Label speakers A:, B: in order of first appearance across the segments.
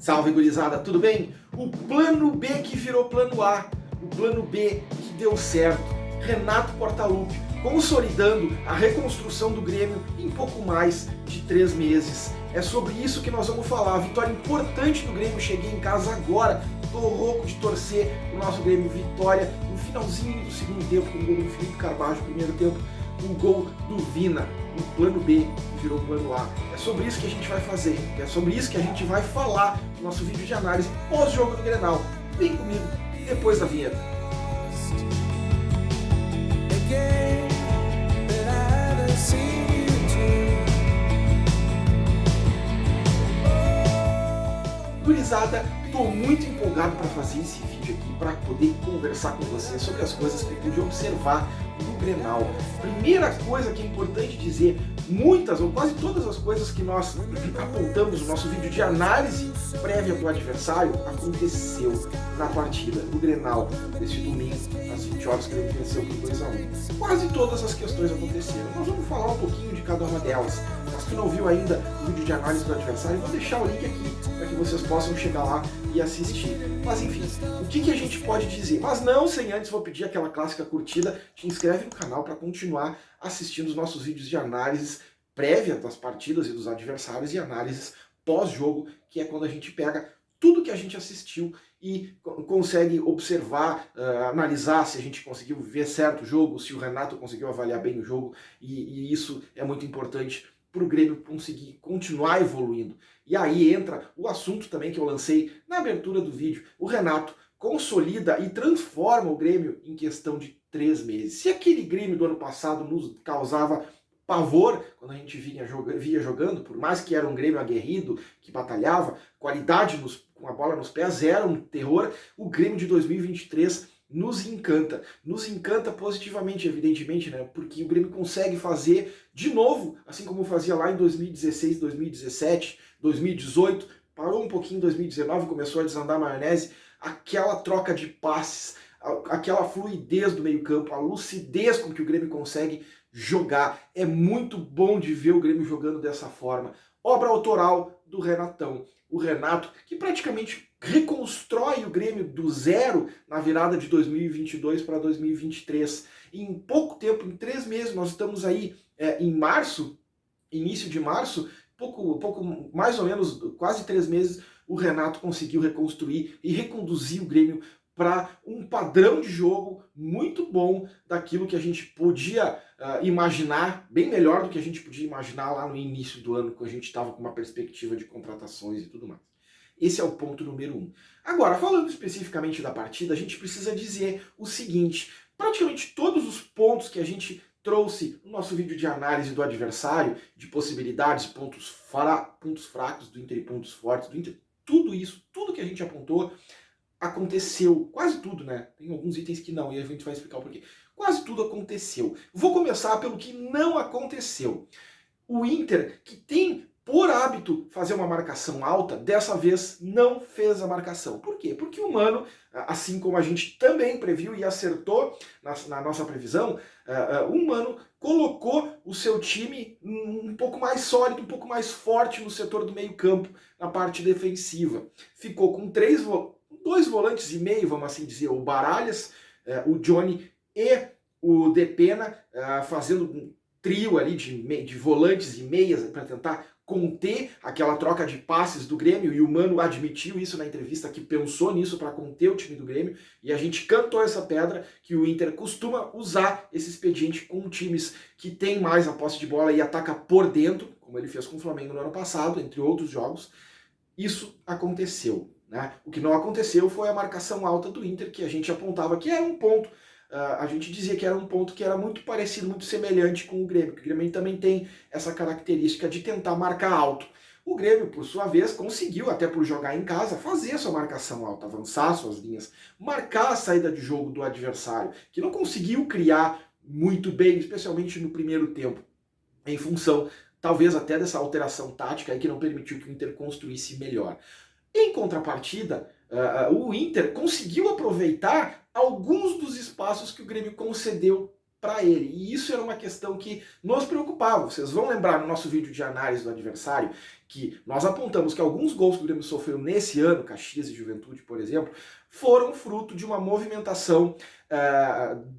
A: Salve, gurizada, tudo bem? O plano B que virou plano A, o plano B que deu certo. Renato Portaluppi consolidando a reconstrução do Grêmio em pouco mais de 3 meses. É sobre isso que nós vamos falar. Vitória importante do Grêmio, cheguei em casa agora, tô louco de torcer o nosso Grêmio. Vitória no finalzinho do segundo tempo, com o gol do Felipe Carvalho, primeiro tempo, o gol do Vina, o plano B que virou plano A. É sobre isso que a gente vai fazer, é sobre isso que a gente vai falar no nosso vídeo de análise pós-jogo do Grenal. Vem comigo, depois da vinheta. Gurizada, estou muito empolgado para fazer esse vídeo aqui, para poder conversar com vocês sobre as coisas que eu pude observar no Grenal. Primeira coisa que é importante dizer, muitas ou quase todas as coisas que nós apontamos no nosso vídeo de análise prévia do adversário aconteceu na partida, no Grenal, deste domingo, às 20 horas, que ele venceu por 2-1. Quase todas as questões aconteceram. Nós vamos falar um pouquinho de cada uma delas. Mas que não viu ainda o vídeo de análise do adversário, vou deixar o link aqui para que vocês possam chegar lá e assistir. Mas enfim, o que a gente pode dizer? Mas não sem antes vou pedir aquela clássica curtida, te inscreve no canal para continuar assistindo os nossos vídeos de análises prévia das partidas e dos adversários e análises pós-jogo, que é quando a gente pega tudo que a gente assistiu e consegue observar, analisar se a gente conseguiu ver certo o jogo, se o Renato conseguiu avaliar bem o jogo, e isso é muito importante para o Grêmio conseguir continuar evoluindo. E aí entra o assunto também que eu lancei na abertura do vídeo. O Renato consolida e transforma o Grêmio em questão de 3 meses. Se aquele Grêmio do ano passado nos causava pavor quando a gente via jogando, por mais que era um Grêmio aguerrido, que batalhava, qualidade com a bola nos pés era um terror, o Grêmio de 2023 nos encanta positivamente, evidentemente, né? Porque o Grêmio consegue fazer de novo, assim como fazia lá em 2016, 2017, 2018, parou um pouquinho em 2019, começou a desandar a maionese, aquela troca de passes, aquela fluidez do meio-campo, a lucidez com que o Grêmio consegue jogar. É muito bom de ver o Grêmio jogando dessa forma. Obra autoral do Renatão. O Renato, que praticamente reconstrói o Grêmio do zero na virada de 2022 para 2023. Em pouco tempo, em 3 meses, nós estamos aí em março, início de março, pouco mais ou menos, quase 3 meses, o Renato conseguiu reconstruir e reconduzir o Grêmio para um padrão de jogo muito bom daquilo que a gente podia imaginar, bem melhor do que a gente podia imaginar lá no início do ano, quando a gente estava com uma perspectiva de contratações e tudo mais. Esse é o ponto número 1. Agora, falando especificamente da partida, a gente precisa dizer o seguinte, praticamente todos os pontos que a gente trouxe no nosso vídeo de análise do adversário, de possibilidades, pontos fracos do Inter e pontos fortes do Inter, tudo isso, tudo que a gente apontou, aconteceu, quase tudo, né? Tem alguns itens que não, e a gente vai explicar o porquê. Quase tudo aconteceu. Vou começar pelo que não aconteceu. O Inter, que tem por hábito fazer uma marcação alta, dessa vez não fez a marcação. Por quê? Porque o Mano, assim como a gente também previu e acertou na nossa previsão, o Mano colocou o seu time um pouco mais sólido, um pouco mais forte no setor do meio-campo, na parte defensiva. Ficou com 2 volantes e meio, vamos assim dizer, o Baralhas, o Johnny e o Depena, fazendo um trio ali de volantes e meias para tentar conter aquela troca de passes do Grêmio, e o Mano admitiu isso na entrevista, que pensou nisso para conter o time do Grêmio, e a gente cantou essa pedra, que o Inter costuma usar esse expediente com times que tem mais a posse de bola e ataca por dentro, como ele fez com o Flamengo no ano passado, entre outros jogos. Isso aconteceu, né? O que não aconteceu foi a marcação alta do Inter, que a gente apontava que era um ponto, a gente dizia que era um ponto que era muito parecido, muito semelhante com o Grêmio, que o Grêmio também tem essa característica de tentar marcar alto. O Grêmio, por sua vez, conseguiu, até por jogar em casa, fazer sua marcação alta, avançar suas linhas, marcar a saída de jogo do adversário, que não conseguiu criar muito bem, especialmente no primeiro tempo, em função, talvez até dessa alteração tática aí que não permitiu que o Inter construísse melhor. Em contrapartida, o Inter conseguiu aproveitar alguns dos espaços que o Grêmio concedeu para ele. E isso era uma questão que nos preocupava. Vocês vão lembrar no nosso vídeo de análise do adversário que nós apontamos que alguns gols que o Grêmio sofreu nesse ano, Caxias e Juventude, por exemplo, foram fruto de uma movimentação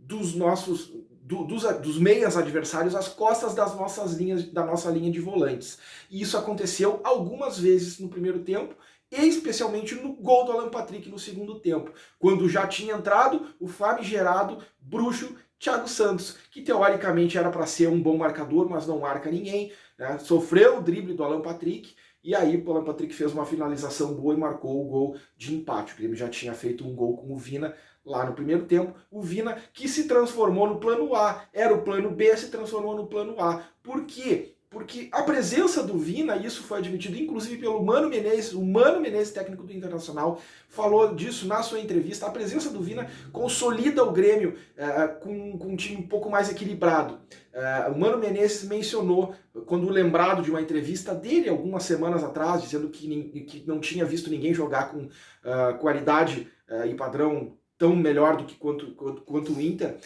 A: dos meias adversários às costas das nossas linhas, da nossa linha de volantes. E isso aconteceu algumas vezes no primeiro tempo, e especialmente no gol do Alan Patrick no segundo tempo, quando já tinha entrado o famigerado bruxo Thiago Santos, que teoricamente era para ser um bom marcador, mas não marca ninguém, né? Sofreu o drible do Alan Patrick, e aí o Alan Patrick fez uma finalização boa e marcou o gol de empate. O Grêmio já tinha feito um gol com o Vina lá no primeiro tempo, o Vina que se transformou no plano A, era o plano B, se transformou no plano A. Por quê? Porque a presença do Vina, isso foi admitido inclusive pelo Mano Menezes, o Mano Menezes, técnico do Internacional, falou disso na sua entrevista. A presença do Vina consolida o Grêmio com um time um pouco mais equilibrado. O Mano Menezes mencionou, quando lembrado de uma entrevista dele algumas semanas atrás, dizendo que não tinha visto ninguém jogar com qualidade e padrão tão melhor do que quanto o Inter,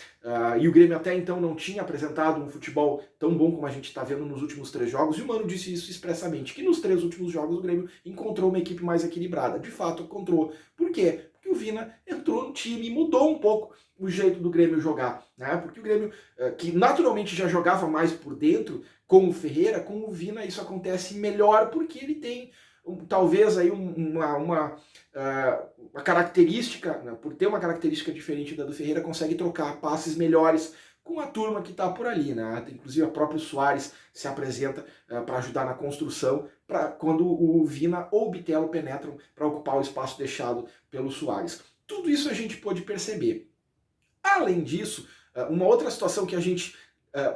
A: e o Grêmio até então não tinha apresentado um futebol tão bom como a gente está vendo nos últimos 3 jogos, e o Mano disse isso expressamente, que nos 3 últimos jogos o Grêmio encontrou uma equipe mais equilibrada. De fato, encontrou. Por quê? Porque o Vina entrou no time e mudou um pouco o jeito do Grêmio jogar, né? Porque o Grêmio, que naturalmente já jogava mais por dentro, com o Ferreira, com o Vina isso acontece melhor, porque ele tem talvez aí uma característica, né, por ter uma característica diferente da do Ferreira, consegue trocar passes melhores com a turma que está por ali, né? Inclusive a própria Soares se apresenta para ajudar na construção, quando o Vina ou o Bitelo penetram para ocupar o espaço deixado pelo Soares. Tudo isso a gente pôde perceber. Além disso, uma outra situação que a gente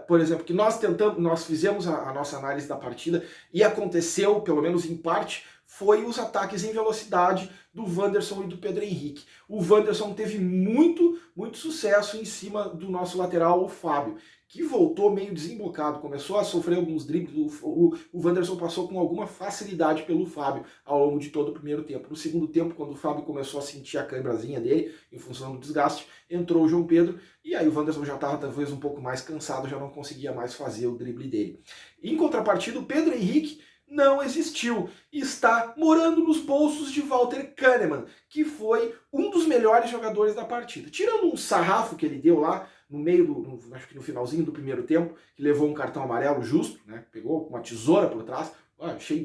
A: por exemplo, que nós fizemos a nossa análise da partida e aconteceu, pelo menos em parte, foi os ataques em velocidade do Wanderson e do Pedro Henrique. O Wanderson teve muito sucesso em cima do nosso lateral, o Fábio, que voltou meio desembocado, começou a sofrer alguns dribles. O Wanderson passou com alguma facilidade pelo Fábio ao longo de todo o primeiro tempo. No segundo tempo, quando o Fábio começou a sentir a câimbrazinha dele, em função do desgaste, entrou o João Pedro, e aí o Wanderson já estava talvez um pouco mais cansado, já não conseguia mais fazer o drible dele. Em contrapartida, o Pedro Henrique não existiu. Está morando nos bolsos de Walter Kahneman, que foi um dos melhores jogadores da partida. Tirando um sarrafo que ele deu lá, no meio acho que no finalzinho do primeiro tempo, que levou um cartão amarelo justo, né? Pegou uma tesoura por trás,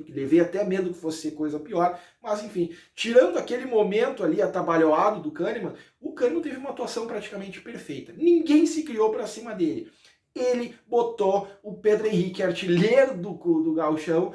A: levei até medo que fosse coisa pior, mas enfim, tirando aquele momento ali atabalhoado do Kahneman, o Kahneman teve uma atuação praticamente perfeita. Ninguém se criou para cima dele. Ele botou o Pedro Henrique, artilheiro do Gauchão,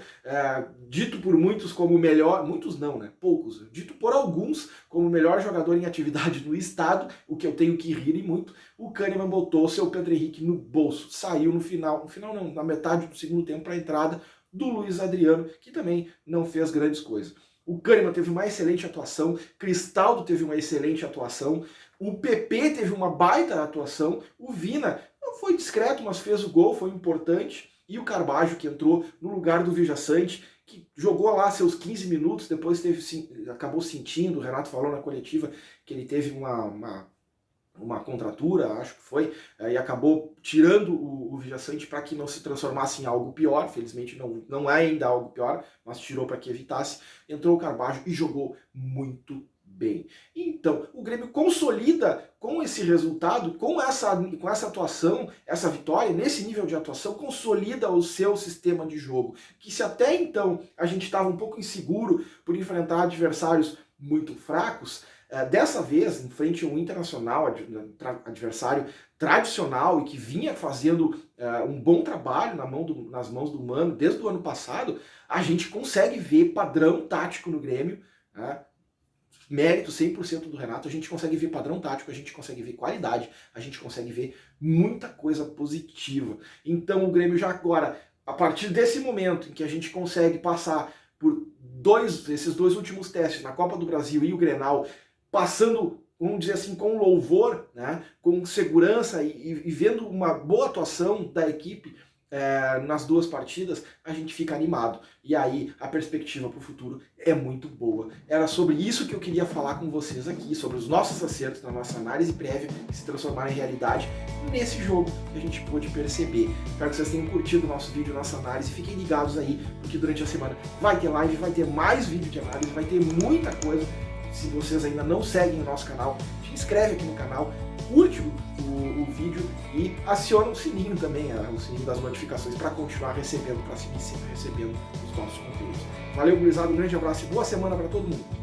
A: dito por muitos como o melhor, muitos não, né? Poucos, dito por alguns como o melhor jogador em atividade no estado, o que eu tenho que rir e muito. O Kahneman botou seu Pedro Henrique no bolso, saiu no final não, na metade do segundo tempo para a entrada do Luiz Adriano, que também não fez grandes coisas. O Kahneman teve uma excelente atuação, Cristaldo teve uma excelente atuação, o PP teve uma baita atuação, o Vina foi discreto, mas fez o gol, foi importante, e o Carbajo, que entrou no lugar do Vijaçante, que jogou lá seus 15 minutos, depois acabou sentindo, o Renato falou na coletiva que ele teve uma contratura, acho que foi, e acabou tirando o Vijaçante para que não se transformasse em algo pior. Felizmente não é ainda algo pior, mas tirou para que evitasse. Entrou o Carbajo e jogou muito bem. Então, o Grêmio consolida com esse resultado, com essa atuação, essa vitória, nesse nível de atuação, consolida o seu sistema de jogo, que se até então a gente estava um pouco inseguro por enfrentar adversários muito fracos, dessa vez, em frente a um Internacional, adversário tradicional e que vinha fazendo um bom trabalho nas mãos do Mano desde o ano passado, a gente consegue ver padrão tático no Grêmio, né? Mérito 100% do Renato, a gente consegue ver padrão tático, a gente consegue ver qualidade, a gente consegue ver muita coisa positiva. Então o Grêmio já agora, a partir desse momento em que a gente consegue passar por esses dois últimos testes na Copa do Brasil e o Grenal, passando, vamos dizer assim, com louvor, né, com segurança e vendo uma boa atuação da equipe, nas duas partidas, a gente fica animado. E aí a perspectiva para o futuro é muito boa. Era sobre isso que eu queria falar com vocês aqui, sobre os nossos acertos na nossa análise prévia que se transformaram em realidade nesse jogo que a gente pôde perceber. Espero que vocês tenham curtido o nosso vídeo, nossa análise. Fiquem ligados aí, porque durante a semana vai ter live, vai ter mais vídeo de análise, vai ter muita coisa. Se vocês ainda não seguem o nosso canal, se inscreve aqui no canal, curte o vídeo e aciona o sininho também, o sininho das notificações, para continuar recebendo, para seguir sempre recebendo os nossos conteúdos. Valeu, gurizada, um grande abraço e boa semana para todo mundo.